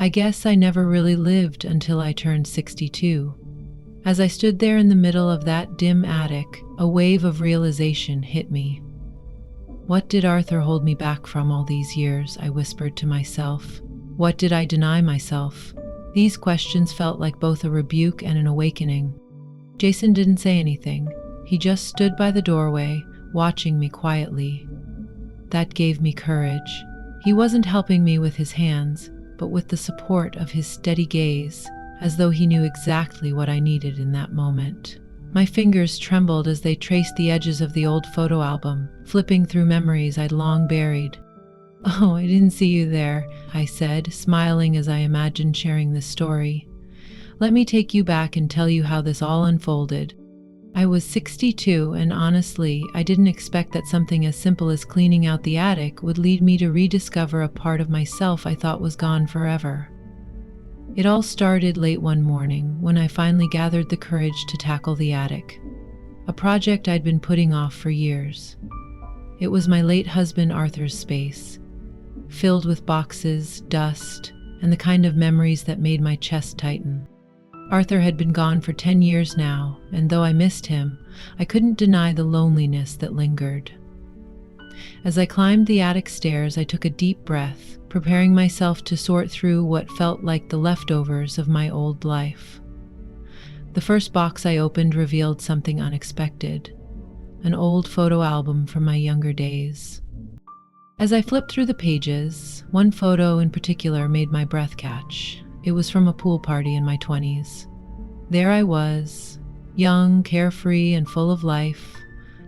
I guess I never really lived until I turned 62. As I stood there in the middle of that dim attic, a wave of realization hit me. What did Arthur hold me back from all these years? I whispered to myself. What did I deny myself? These questions felt like both a rebuke and an awakening. Jason didn't say anything. He just stood by the doorway, watching me quietly. That gave me courage. He wasn't helping me with his hands, but with the support of his steady gaze, as though he knew exactly what I needed in that moment. My fingers trembled as they traced the edges of the old photo album, flipping through memories I'd long buried. "Oh, I didn't see you there," I said, smiling as I imagined sharing this story. "Let me take you back and tell you how this all unfolded." I was 62, and honestly, I didn't expect that something as simple as cleaning out the attic would lead me to rediscover a part of myself I thought was gone forever. It all started late one morning when I finally gathered the courage to tackle the attic, a project I'd been putting off for years. It was my late husband Arthur's space, filled with boxes, dust, and the kind of memories that made my chest tighten. Arthur had been gone for 10 years now, and though I missed him, I couldn't deny the loneliness that lingered. As I climbed the attic stairs, I took a deep breath, preparing myself to sort through what felt like the leftovers of my old life. The first box I opened revealed something unexpected, an old photo album from my younger days. As I flipped through the pages, one photo in particular made my breath catch. It was from a pool party in my 20s. There I was, young, carefree, and full of life.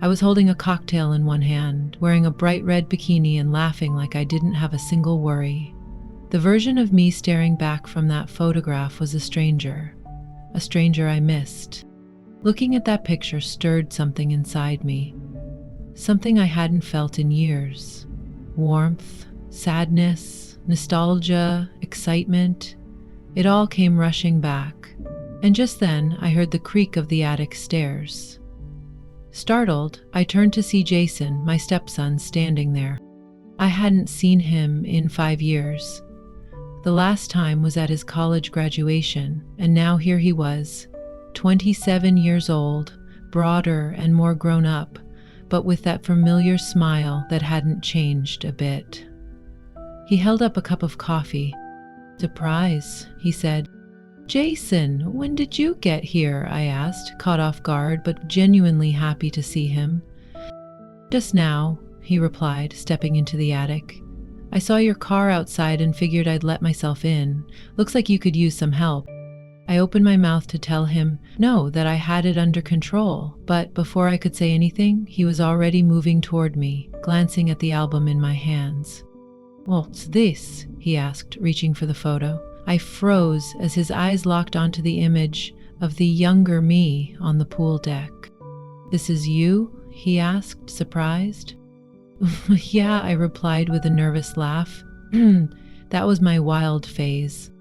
I was holding a cocktail in one hand, wearing a bright red bikini and laughing like I didn't have a single worry. The version of me staring back from that photograph was a stranger I missed. Looking at that picture stirred something inside me, something I hadn't felt in years. Warmth, sadness, nostalgia, excitement. It all came rushing back, and just then I heard the creak of the attic stairs. Startled, I turned to see Jason, my stepson, standing there. I hadn't seen him in 5 years. The last time was at his college graduation, and now here he was, 27 years old, broader and more grown up, but with that familiar smile that hadn't changed a bit. He held up a cup of coffee. "Surprise," he said. "Jason, when did you get here?" I asked, caught off guard but genuinely happy to see him. "Just now," he replied, stepping into the attic. "I saw your car outside and figured I'd let myself in. Looks like you could use some help." I opened my mouth to tell him no, that I had it under control, but before I could say anything, he was already moving toward me, glancing at the album in my hands. "What's this?" he asked, reaching for the photo. I froze as his eyes locked onto the image of the younger me on the pool deck. "This is you?" he asked, surprised. "Yeah," I replied with a nervous laugh. That was my wild phase.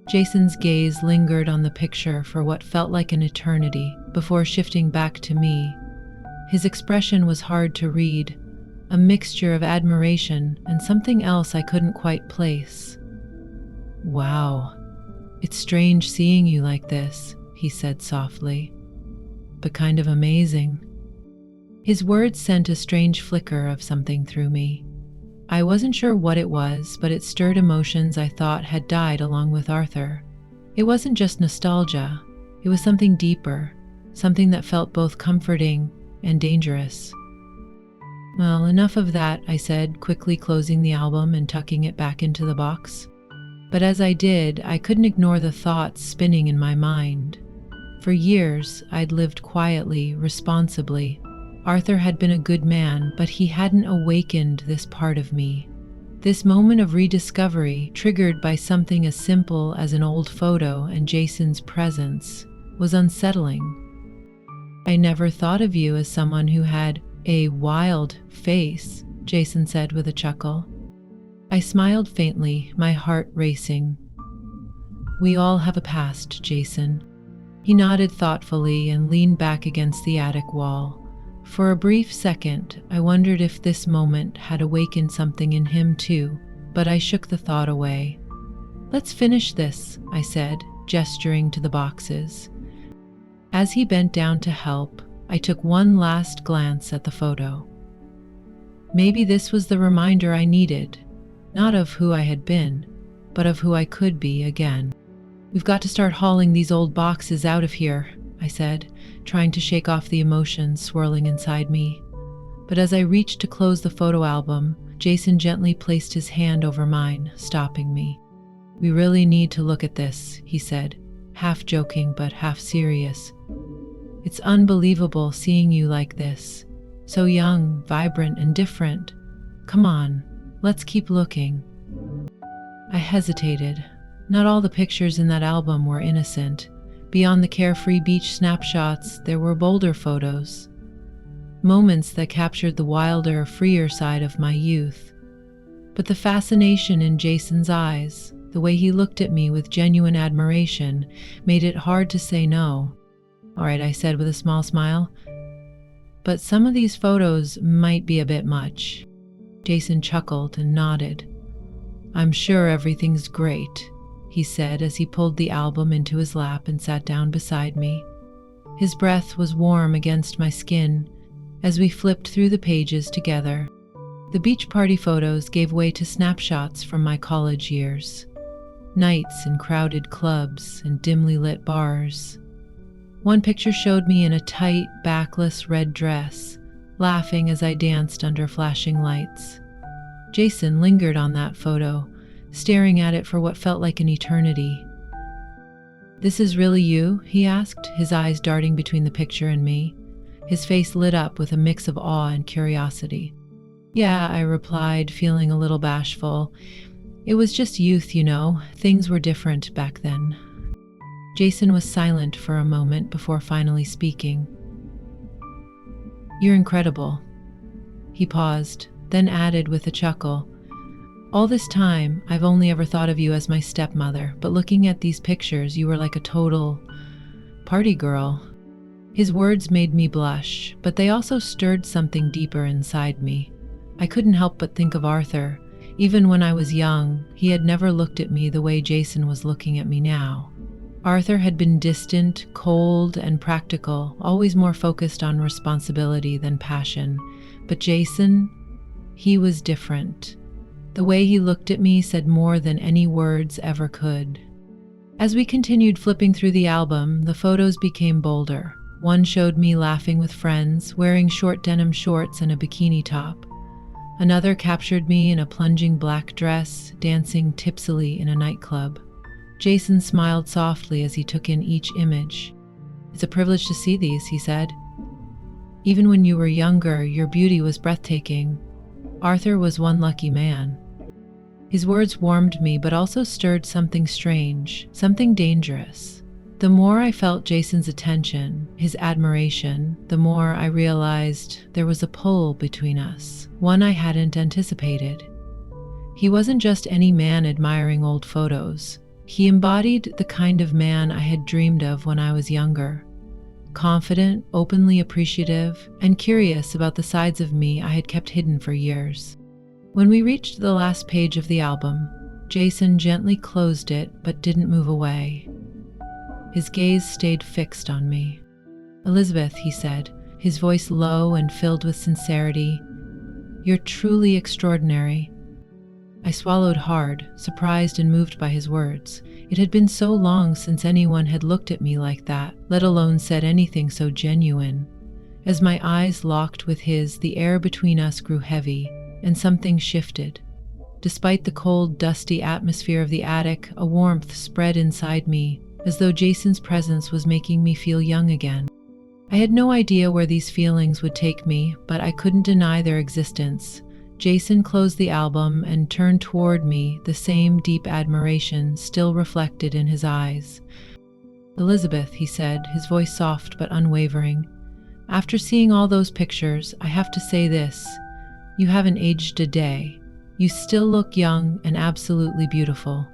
Jason's gaze lingered on the picture for what felt like an eternity before shifting back to me. His expression was hard to read, a mixture of admiration and something else I couldn't quite place. "Wow, it's strange seeing you like this," he said softly, "but kind of amazing." His words sent a strange flicker of something through me. I wasn't sure what it was, but it stirred emotions I thought had died along with Arthur. It wasn't just nostalgia, it was something deeper, something that felt both comforting and dangerous. "Well, enough of that," I said, quickly closing the album and tucking it back into the box. But as I did, I couldn't ignore the thoughts spinning in my mind. For years, I'd lived quietly, responsibly. Arthur had been a good man, but he hadn't awakened this part of me. This moment of rediscovery, triggered by something as simple as an old photo and Jason's presence, was unsettling. "I never thought of you as someone who had a wild face," Jason said with a chuckle. I smiled faintly, my heart racing. "We all have a past, Jason." He nodded thoughtfully and leaned back against the attic wall. For a brief second, I wondered if this moment had awakened something in him too, but I shook the thought away. "Let's finish this," I said, gesturing to the boxes. As he bent down to help, I took one last glance at the photo. Maybe this was the reminder I needed, not of who I had been, but of who I could be again. "We've got to start hauling these old boxes out of here," I said, trying to shake off the emotions swirling inside me. But as I reached to close the photo album, Jason gently placed his hand over mine, stopping me. "We really need to look at this," he said, half joking but half serious. "It's unbelievable seeing you like this. So young, vibrant, and different. Come on, let's keep looking." I hesitated. Not all the pictures in that album were innocent. Beyond the carefree beach snapshots, there were bolder photos. Moments that captured the wilder, freer side of my youth. But the fascination in Jason's eyes, the way he looked at me with genuine admiration, made it hard to say no. "All right," I said with a small smile. "But some of these photos might be a bit much." Jason chuckled and nodded. "I'm sure everything's great," he said as he pulled the album into his lap and sat down beside me. His breath was warm against my skin as we flipped through the pages together. The beach party photos gave way to snapshots from my college years. Nights in crowded clubs and dimly lit bars. One picture showed me in a tight, backless red dress, laughing as I danced under flashing lights. Jason lingered on that photo, staring at it for what felt like an eternity. "This is really you?" he asked, his eyes darting between the picture and me. His face lit up with a mix of awe and curiosity. "Yeah," I replied, feeling a little bashful. "It was just youth, you know. Things were different back then." Jason was silent for a moment before finally speaking. "You're incredible." He paused, then added with a chuckle, "All this time, I've only ever thought of you as my stepmother, but looking at these pictures, you were like a total party girl." His words made me blush, but they also stirred something deeper inside me. I couldn't help but think of Arthur. Even when I was young, he had never looked at me the way Jason was looking at me now. Arthur had been distant, cold, and practical, always more focused on responsibility than passion. But Jason, he was different. The way he looked at me said more than any words ever could. As we continued flipping through the album, the photos became bolder. One showed me laughing with friends, wearing short denim shorts and a bikini top. Another captured me in a plunging black dress, dancing tipsily in a nightclub. Jason smiled softly as he took in each image. "It's a privilege to see these," he said. "Even when you were younger, your beauty was breathtaking. Arthur was one lucky man." His words warmed me, but also stirred something strange, something dangerous. The more I felt Jason's attention, his admiration, the more I realized there was a pull between us, one I hadn't anticipated. He wasn't just any man admiring old photos. He embodied the kind of man I had dreamed of when I was younger. Confident, openly appreciative, and curious about the sides of me I had kept hidden for years. When we reached the last page of the album, Jason gently closed it but didn't move away. His gaze stayed fixed on me. "Elizabeth," he said, his voice low and filled with sincerity, "you're truly extraordinary." I swallowed hard, surprised and moved by his words. It had been so long since anyone had looked at me like that, let alone said anything so genuine. As my eyes locked with his, the air between us grew heavy, and something shifted. Despite the cold, dusty atmosphere of the attic, a warmth spread inside me, as though Jason's presence was making me feel young again. I had no idea where these feelings would take me, but I couldn't deny their existence. Jason closed the album and turned toward me, the same deep admiration still reflected in his eyes. "Elizabeth," he said, his voice soft but unwavering, "after seeing all those pictures, I have to say this. You haven't aged a day. You still look young and absolutely beautiful."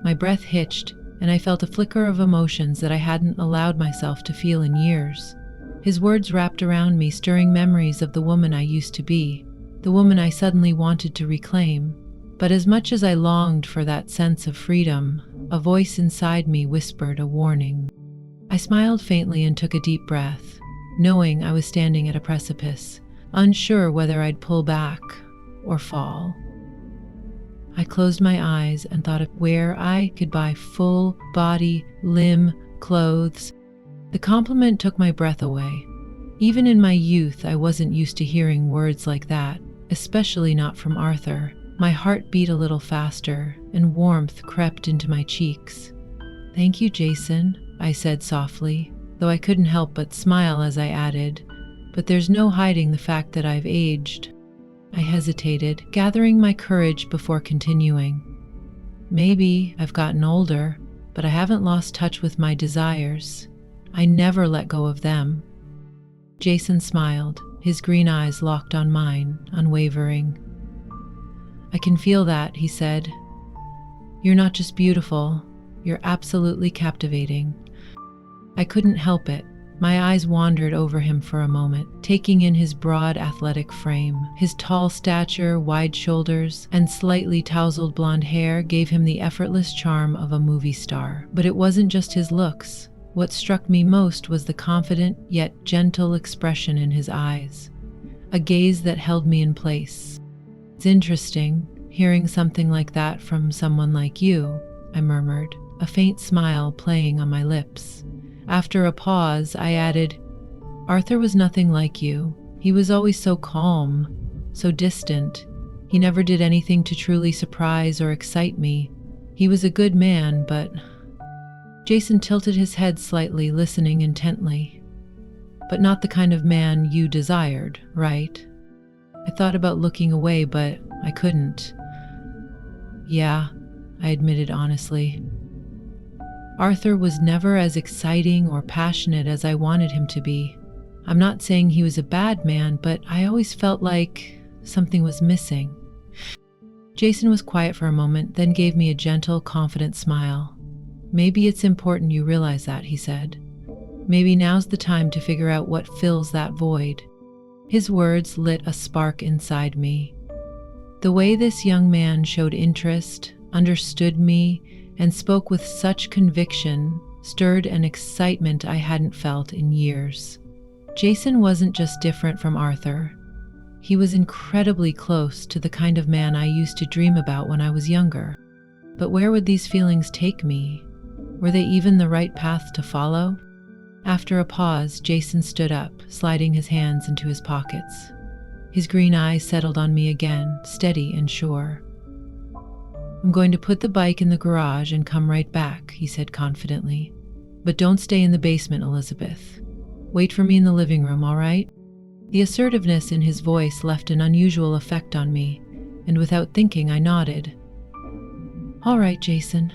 My breath hitched, and I felt a flicker of emotions that I hadn't allowed myself to feel in years. His words wrapped around me, stirring memories of the woman I used to be, the woman I suddenly wanted to reclaim. But as much as I longed for that sense of freedom, a voice inside me whispered a warning. I smiled faintly and took a deep breath, knowing I was standing at a precipice, unsure whether I'd pull back or fall. I closed my eyes and thought of where I could buy full body, limb clothes. The compliment took my breath away. Even in my youth, I wasn't used to hearing words like that, especially not from Arthur. My heart beat a little faster, and warmth crept into my cheeks. "Thank you, Jason," I said softly, though I couldn't help but smile as I added, "but there's no hiding the fact that I've aged." I hesitated, gathering my courage before continuing. "Maybe I've gotten older, but I haven't lost touch with my desires. I never let go of them." Jason smiled, his green eyes locked on mine, unwavering. "I can feel that," he said. "You're not just beautiful, you're absolutely captivating." I couldn't help it. My eyes wandered over him for a moment, taking in his broad, athletic frame. His tall stature, wide shoulders, and slightly tousled blonde hair gave him the effortless charm of a movie star. But it wasn't just his looks. What struck me most was the confident yet gentle expression in his eyes, a gaze that held me in place. "It's interesting, hearing something like that from someone like you," I murmured, a faint smile playing on my lips. After a pause, I added, "Arthur was nothing like you. He was always so calm, so distant. He never did anything to truly surprise or excite me. He was a good man, but..." Jason tilted his head slightly, listening intently. "But not the kind of man you desired, right?" I thought about looking away, but I couldn't. "Yeah," I admitted honestly. "Arthur was never as exciting or passionate as I wanted him to be. I'm not saying he was a bad man, but I always felt like something was missing." Jason was quiet for a moment, then gave me a gentle, confident smile. "Maybe it's important you realize that," he said. "Maybe now's the time to figure out what fills that void." His words lit a spark inside me. The way this young man showed interest, understood me, and spoke with such conviction stirred an excitement I hadn't felt in years. Jason wasn't just different from Arthur. He was incredibly close to the kind of man I used to dream about when I was younger. But where would these feelings take me? Were they even the right path to follow? After a pause, Jason stood up, sliding his hands into his pockets. His green eyes settled on me again, steady and sure. "I'm going to put the bike in the garage and come right back," he said confidently. "But don't stay in the basement, Elizabeth. Wait for me in the living room, all right?" The assertiveness in his voice left an unusual effect on me, and without thinking, I nodded. "All right, Jason."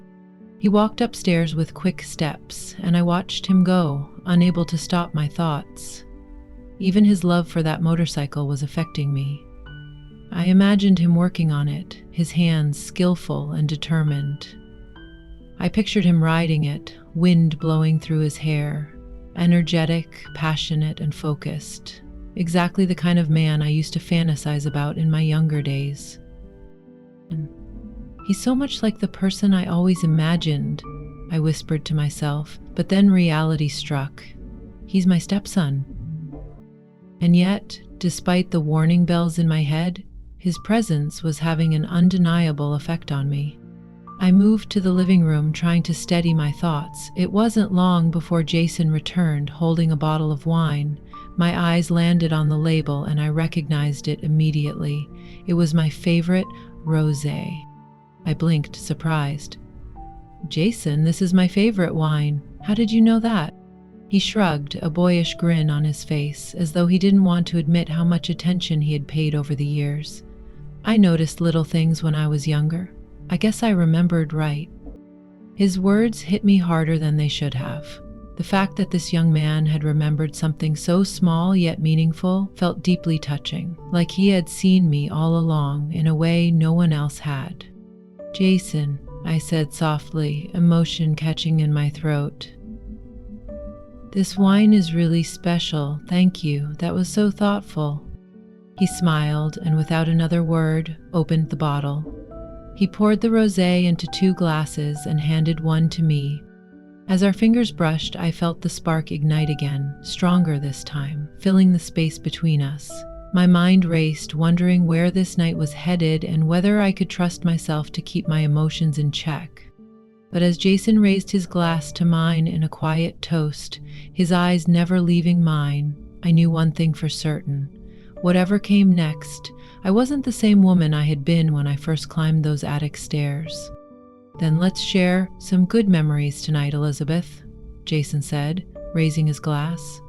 He walked upstairs with quick steps, and I watched him go, unable to stop my thoughts. Even his love for that motorcycle was affecting me. I imagined him working on it, his hands skillful and determined. I pictured him riding it, wind blowing through his hair, energetic, passionate, and focused. Exactly the kind of man I used to fantasize about in my younger days. "He's so much like the person I always imagined," I whispered to myself, but then reality struck. He's my stepson. And yet, despite the warning bells in my head, his presence was having an undeniable effect on me. I moved to the living room, trying to steady my thoughts. It wasn't long before Jason returned, holding a bottle of wine. My eyes landed on the label, and I recognized it immediately. It was my favorite rosé. I blinked, surprised. "Jason, this is my favorite wine. How did you know that?" He shrugged, a boyish grin on his face, as though he didn't want to admit how much attention he had paid over the years. "I noticed little things when I was younger. I guess I remembered right." His words hit me harder than they should have. The fact that this young man had remembered something so small yet meaningful felt deeply touching, like he had seen me all along in a way no one else had. "Jason," I said softly, emotion catching in my throat. "This wine is really special. Thank you. That was so thoughtful." He smiled and without another word, opened the bottle. He poured the rosé into 2 glasses and handed one to me. As our fingers brushed, I felt the spark ignite again, stronger this time, filling the space between us. My mind raced, wondering where this night was headed and whether I could trust myself to keep my emotions in check. But as Jason raised his glass to mine in a quiet toast, his eyes never leaving mine, I knew one thing for certain. Whatever came next, I wasn't the same woman I had been when I first climbed those attic stairs. "Then let's share some good memories tonight, Elizabeth," Jason said, raising his glass.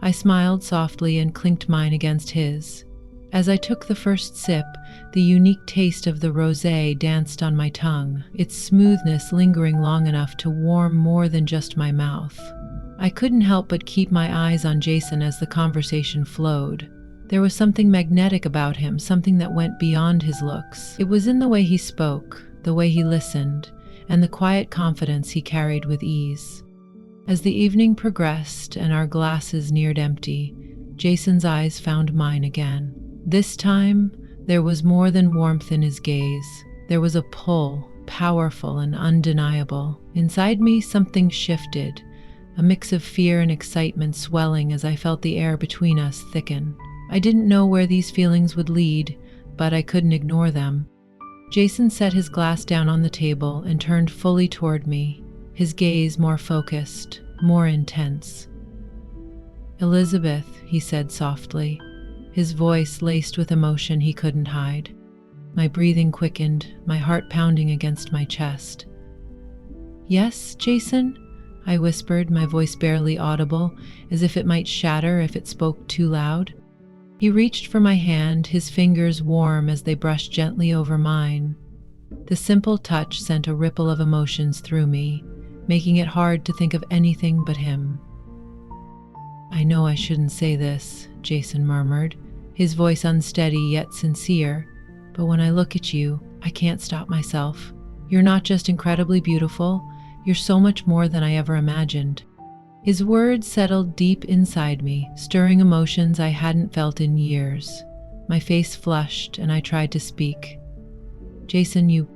I smiled softly and clinked mine against his. As I took the first sip, the unique taste of the rosé danced on my tongue, its smoothness lingering long enough to warm more than just my mouth. I couldn't help but keep my eyes on Jason as the conversation flowed. There was something magnetic about him, something that went beyond his looks. It was in the way he spoke, the way he listened, and the quiet confidence he carried with ease. As the evening progressed and our glasses neared empty, Jason's eyes found mine again. This time, there was more than warmth in his gaze. There was a pull, powerful and undeniable. Inside me, something shifted, a mix of fear and excitement swelling as I felt the air between us thicken. I didn't know where these feelings would lead, but I couldn't ignore them. Jason set his glass down on the table and turned fully toward me, his gaze more focused, more intense. "Elizabeth," he said softly, his voice laced with emotion he couldn't hide. My breathing quickened, my heart pounding against my chest. "Yes, Jason?" I whispered, my voice barely audible, as if it might shatter if it spoke too loud. He reached for my hand, his fingers warm as they brushed gently over mine. The simple touch sent a ripple of emotions through me, making it hard to think of anything but him. "I know I shouldn't say this," Jason murmured, his voice unsteady yet sincere, "but when I look at you, I can't stop myself. You're not just incredibly beautiful, you're so much more than I ever imagined." His words settled deep inside me, stirring emotions I hadn't felt in years. My face flushed and I tried to speak. "Jason, you..."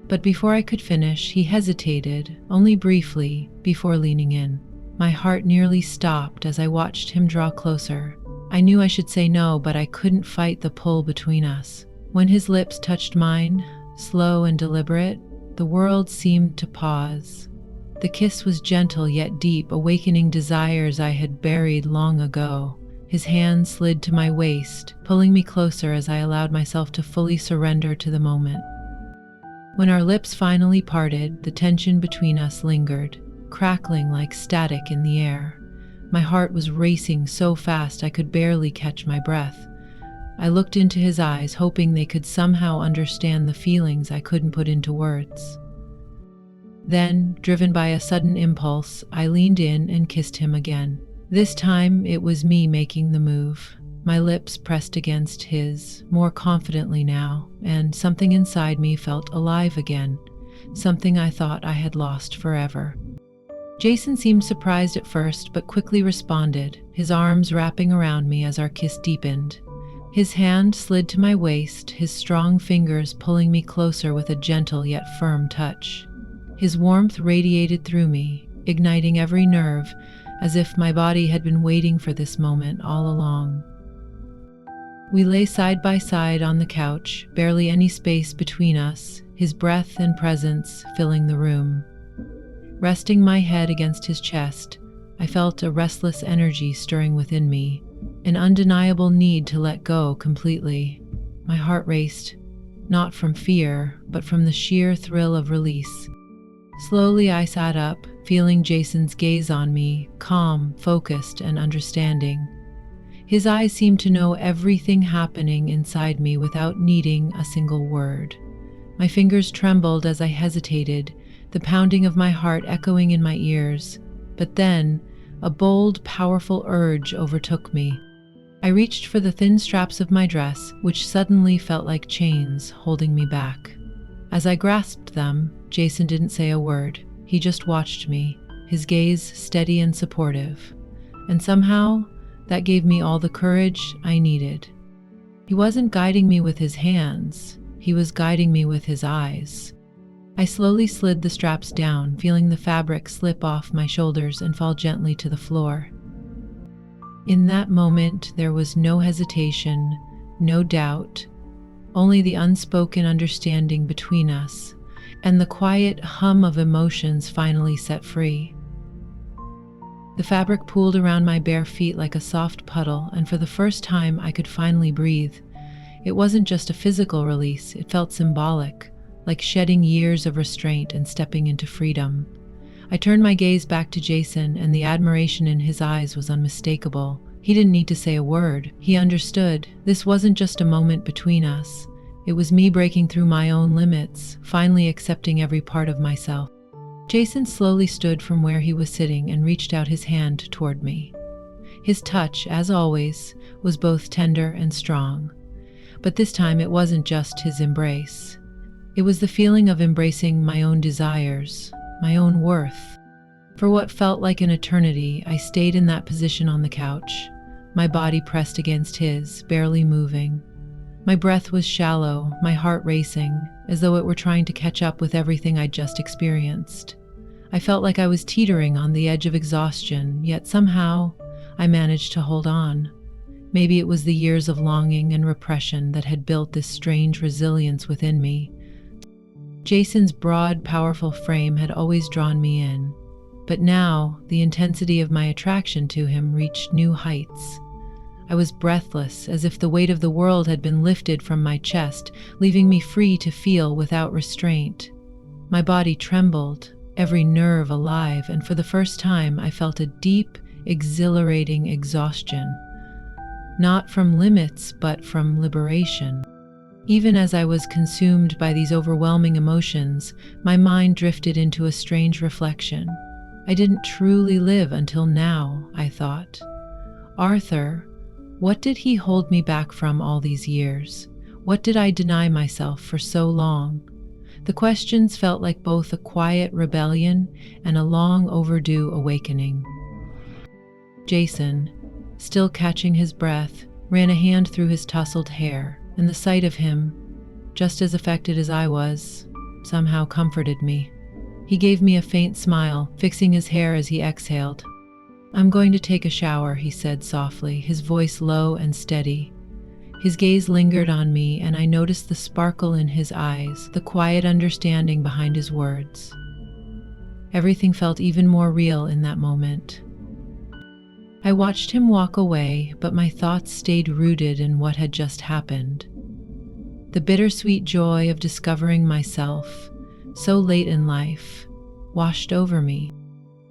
But before I could finish, he hesitated, only briefly, before leaning in. My heart nearly stopped as I watched him draw closer. I knew I should say no, but I couldn't fight the pull between us. When his lips touched mine, slow and deliberate, the world seemed to pause. The kiss was gentle yet deep, awakening desires I had buried long ago. His hand slid to my waist, pulling me closer as I allowed myself to fully surrender to the moment. When our lips finally parted, the tension between us lingered, crackling like static in the air. My heart was racing so fast I could barely catch my breath. I looked into his eyes, hoping they could somehow understand the feelings I couldn't put into words. Then, driven by a sudden impulse, I leaned in and kissed him again. This time, it was me making the move. My lips pressed against his, more confidently now, and something inside me felt alive again, something I thought I had lost forever. Jason seemed surprised at first, but quickly responded, his arms wrapping around me as our kiss deepened. His hand slid to my waist, his strong fingers pulling me closer with a gentle yet firm touch. His warmth radiated through me, igniting every nerve, as if my body had been waiting for this moment all along. We lay side by side on the couch, barely any space between us, his breath and presence filling the room. Resting my head against his chest, I felt a restless energy stirring within me, an undeniable need to let go completely. My heart raced, not from fear, but from the sheer thrill of release. Slowly I sat up, feeling Jason's gaze on me, calm, focused, and understanding. His eyes seemed to know everything happening inside me without needing a single word. My fingers trembled as I hesitated, the pounding of my heart echoing in my ears. But then, a bold, powerful urge overtook me. I reached for the thin straps of my dress, which suddenly felt like chains holding me back. As I grasped them, Jason didn't say a word. He just watched me, his gaze steady and supportive. And somehow, that gave me all the courage I needed. He wasn't guiding me with his hands. He was guiding me with his eyes. I slowly slid the straps down, feeling the fabric slip off my shoulders and fall gently to the floor. In that moment, there was no hesitation, no doubt, only the unspoken understanding between us, and the quiet hum of emotions finally set free. The fabric pooled around my bare feet like a soft puddle, and for the first time I could finally breathe. It wasn't just a physical release, it felt symbolic, like shedding years of restraint and stepping into freedom. I turned my gaze back to Jason, and the admiration in his eyes was unmistakable. He didn't need to say a word. He understood. This wasn't just a moment between us. It was me breaking through my own limits, finally accepting every part of myself. Jason slowly stood from where he was sitting and reached out his hand toward me. His touch, as always, was both tender and strong. But this time it wasn't just his embrace. It was the feeling of embracing my own desires, my own worth. For what felt like an eternity, I stayed in that position on the couch, my body pressed against his, barely moving. My breath was shallow, my heart racing, as though it were trying to catch up with everything I'd just experienced. I felt like I was teetering on the edge of exhaustion, yet somehow I managed to hold on. Maybe it was the years of longing and repression that had built this strange resilience within me. Jason's broad, powerful frame had always drawn me in, but now the intensity of my attraction to him reached new heights. I was breathless, as if the weight of the world had been lifted from my chest, leaving me free to feel without restraint. My body trembled, every nerve alive, and for the first time I felt a deep, exhilarating exhaustion. Not from limits, but from liberation. Even as I was consumed by these overwhelming emotions, my mind drifted into a strange reflection. I didn't truly live until now, I thought. Arthur, what did he hold me back from all these years? What did I deny myself for so long? The questions felt like both a quiet rebellion and a long overdue awakening. Jason, still catching his breath, ran a hand through his tousled hair, and the sight of him, just as affected as I was, somehow comforted me. He gave me a faint smile, fixing his hair as he exhaled. "I'm going to take a shower," he said softly, his voice low and steady. His gaze lingered on me, and I noticed the sparkle in his eyes, the quiet understanding behind his words. Everything felt even more real in that moment. I watched him walk away, but my thoughts stayed rooted in what had just happened. The bittersweet joy of discovering myself, so late in life, washed over me.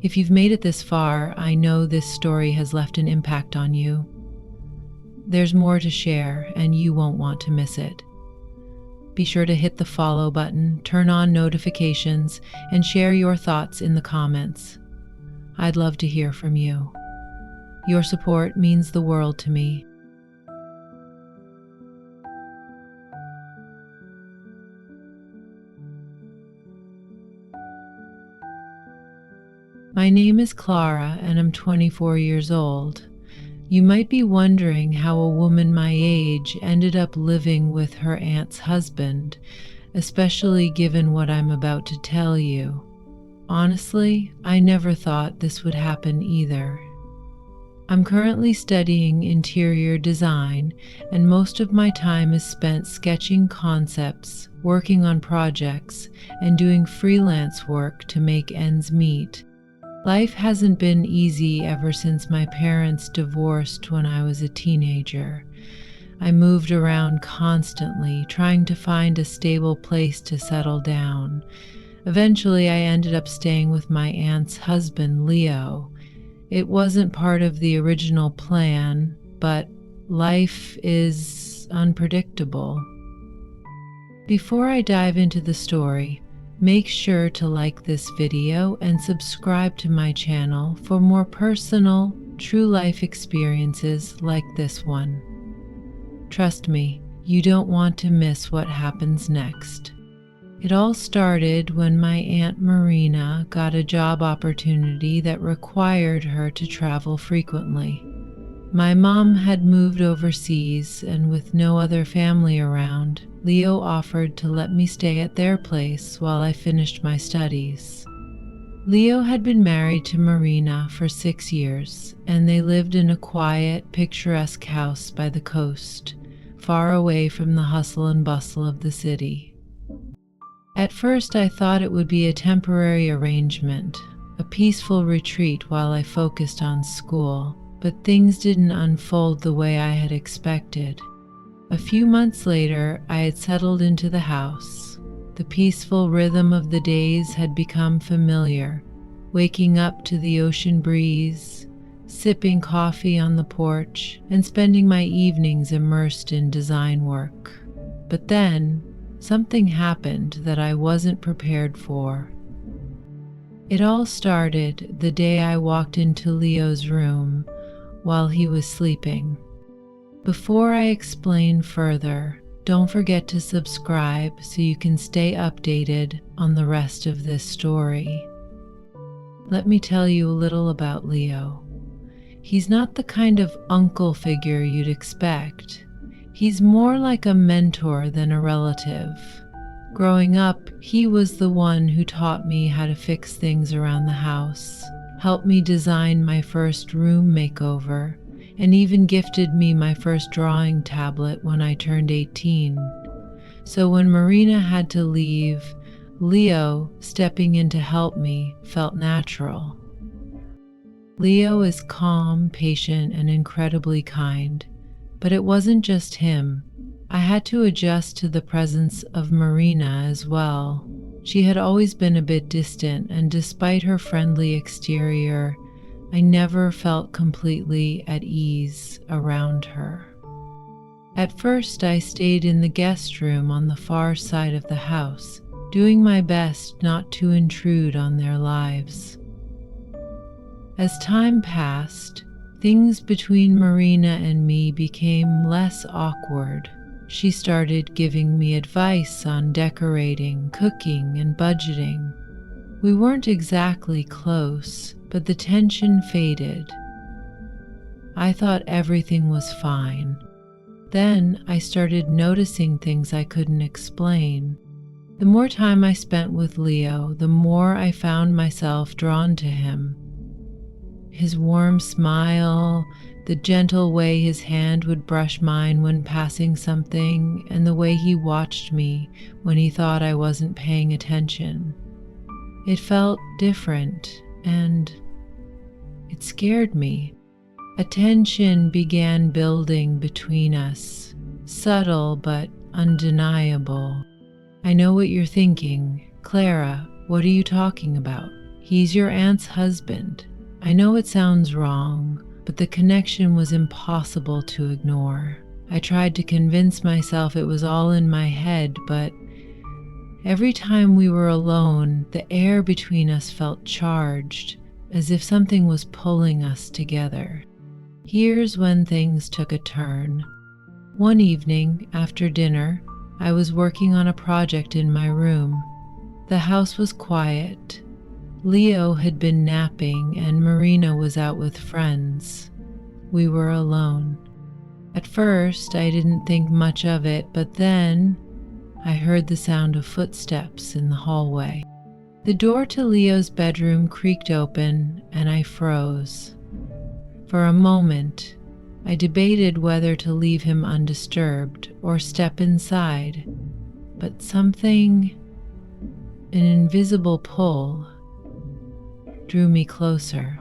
If you've made it this far, I know this story has left an impact on you. There's more to share, and you won't want to miss it. Be sure to hit the follow button, turn on notifications, and share your thoughts in the comments. I'd love to hear from you. Your support means the world to me. My name is Clara, and I'm 24 years old. You might be wondering how a woman my age ended up living with her aunt's husband, especially given what I'm about to tell you. Honestly, I never thought this would happen either. I'm currently studying interior design, and most of my time is spent sketching concepts, working on projects, and doing freelance work to make ends meet. Life hasn't been easy ever since my parents divorced when I was a teenager. I moved around constantly, trying to find a stable place to settle down. Eventually, I ended up staying with my aunt's husband, Leo. It wasn't part of the original plan, but life is unpredictable. Before I dive into the story, make sure to like this video and subscribe to my channel for more personal, true life experiences like this one. Trust me, you don't want to miss what happens next. It all started when my Aunt Marina got a job opportunity that required her to travel frequently. My mom had moved overseas, and with no other family around, Leo offered to let me stay at their place while I finished my studies. Leo had been married to Marina for 6 years, and they lived in a quiet, picturesque house by the coast, far away from the hustle and bustle of the city. At first, I thought it would be a temporary arrangement, a peaceful retreat while I focused on school, but things didn't unfold the way I had expected. A few months later, I had settled into the house. The peaceful rhythm of the days had become familiar, waking up to the ocean breeze, sipping coffee on the porch, and spending my evenings immersed in design work. But then, something happened that I wasn't prepared for. It all started the day I walked into Leo's room while he was sleeping. Before I explain further, don't forget to subscribe so you can stay updated on the rest of this story. Let me tell you a little about Leo. He's not the kind of uncle figure you'd expect. He's more like a mentor than a relative. Growing up, he was the one who taught me how to fix things around the house, helped me design my first room makeover, and even gifted me my first drawing tablet when I turned 18. So when Marina had to leave, Leo stepping in to help me felt natural. Leo is calm, patient, and incredibly kind, but it wasn't just him. I had to adjust to the presence of Marina as well. She had always been a bit distant, and despite her friendly exterior, I never felt completely at ease around her. At first, I stayed in the guest room on the far side of the house, doing my best not to intrude on their lives. As time passed, things between Marina and me became less awkward. She started giving me advice on decorating, cooking, and budgeting. We weren't exactly close, but the tension faded. I thought everything was fine. Then I started noticing things I couldn't explain. The more time I spent with Leo, the more I found myself drawn to him. His warm smile, the gentle way his hand would brush mine when passing something, and the way he watched me when he thought I wasn't paying attention. It felt different, and it scared me. A tension began building between us, subtle but undeniable. I know what you're thinking. Clara, what are you talking about? He's your aunt's husband. I know it sounds wrong, but the connection was impossible to ignore. I tried to convince myself it was all in my head, but every time we were alone, the air between us felt charged, as if something was pulling us together. Here's when things took a turn. One evening, after dinner, I was working on a project in my room. The house was quiet. Leo had been napping and Marina was out with friends. We were alone. At first, I didn't think much of it, but then I heard the sound of footsteps in the hallway. The door to Leo's bedroom creaked open and I froze. For a moment, I debated whether to leave him undisturbed or step inside, but something, an invisible pull, drew me closer.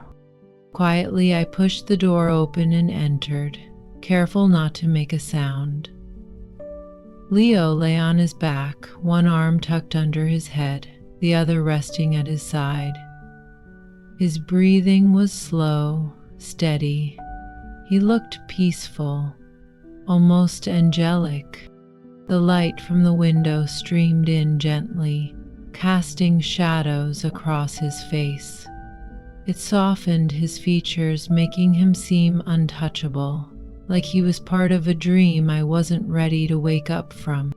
Quietly, I pushed the door open and entered, careful not to make a sound. Leo lay on his back, one arm tucked under his head, the other resting at his side. His breathing was slow, steady. He looked peaceful, almost angelic. The light from the window streamed in gently, casting shadows across his face. It softened his features, making him seem untouchable, like he was part of a dream I wasn't ready to wake up from.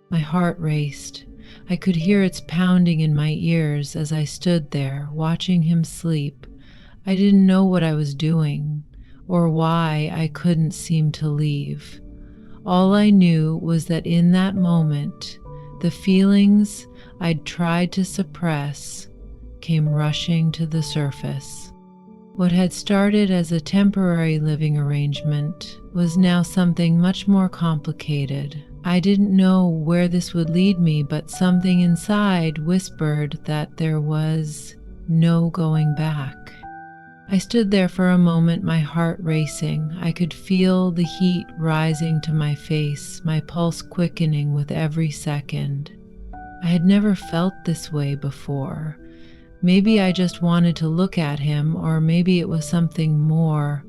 My heart raced. I could hear its pounding in my ears as I stood there, watching him sleep. I didn't know what I was doing, or why I couldn't seem to leave. All I knew was that in that moment, the feelings I'd tried to suppress came rushing to the surface. What had started as a temporary living arrangement was now something much more complicated. I didn't know where this would lead me, but something inside whispered that there was no going back. I stood there for a moment, my heart racing. I could feel the heat rising to my face, my pulse quickening with every second. I had never felt this way before. Maybe I just wanted to look at him, or maybe it was something more.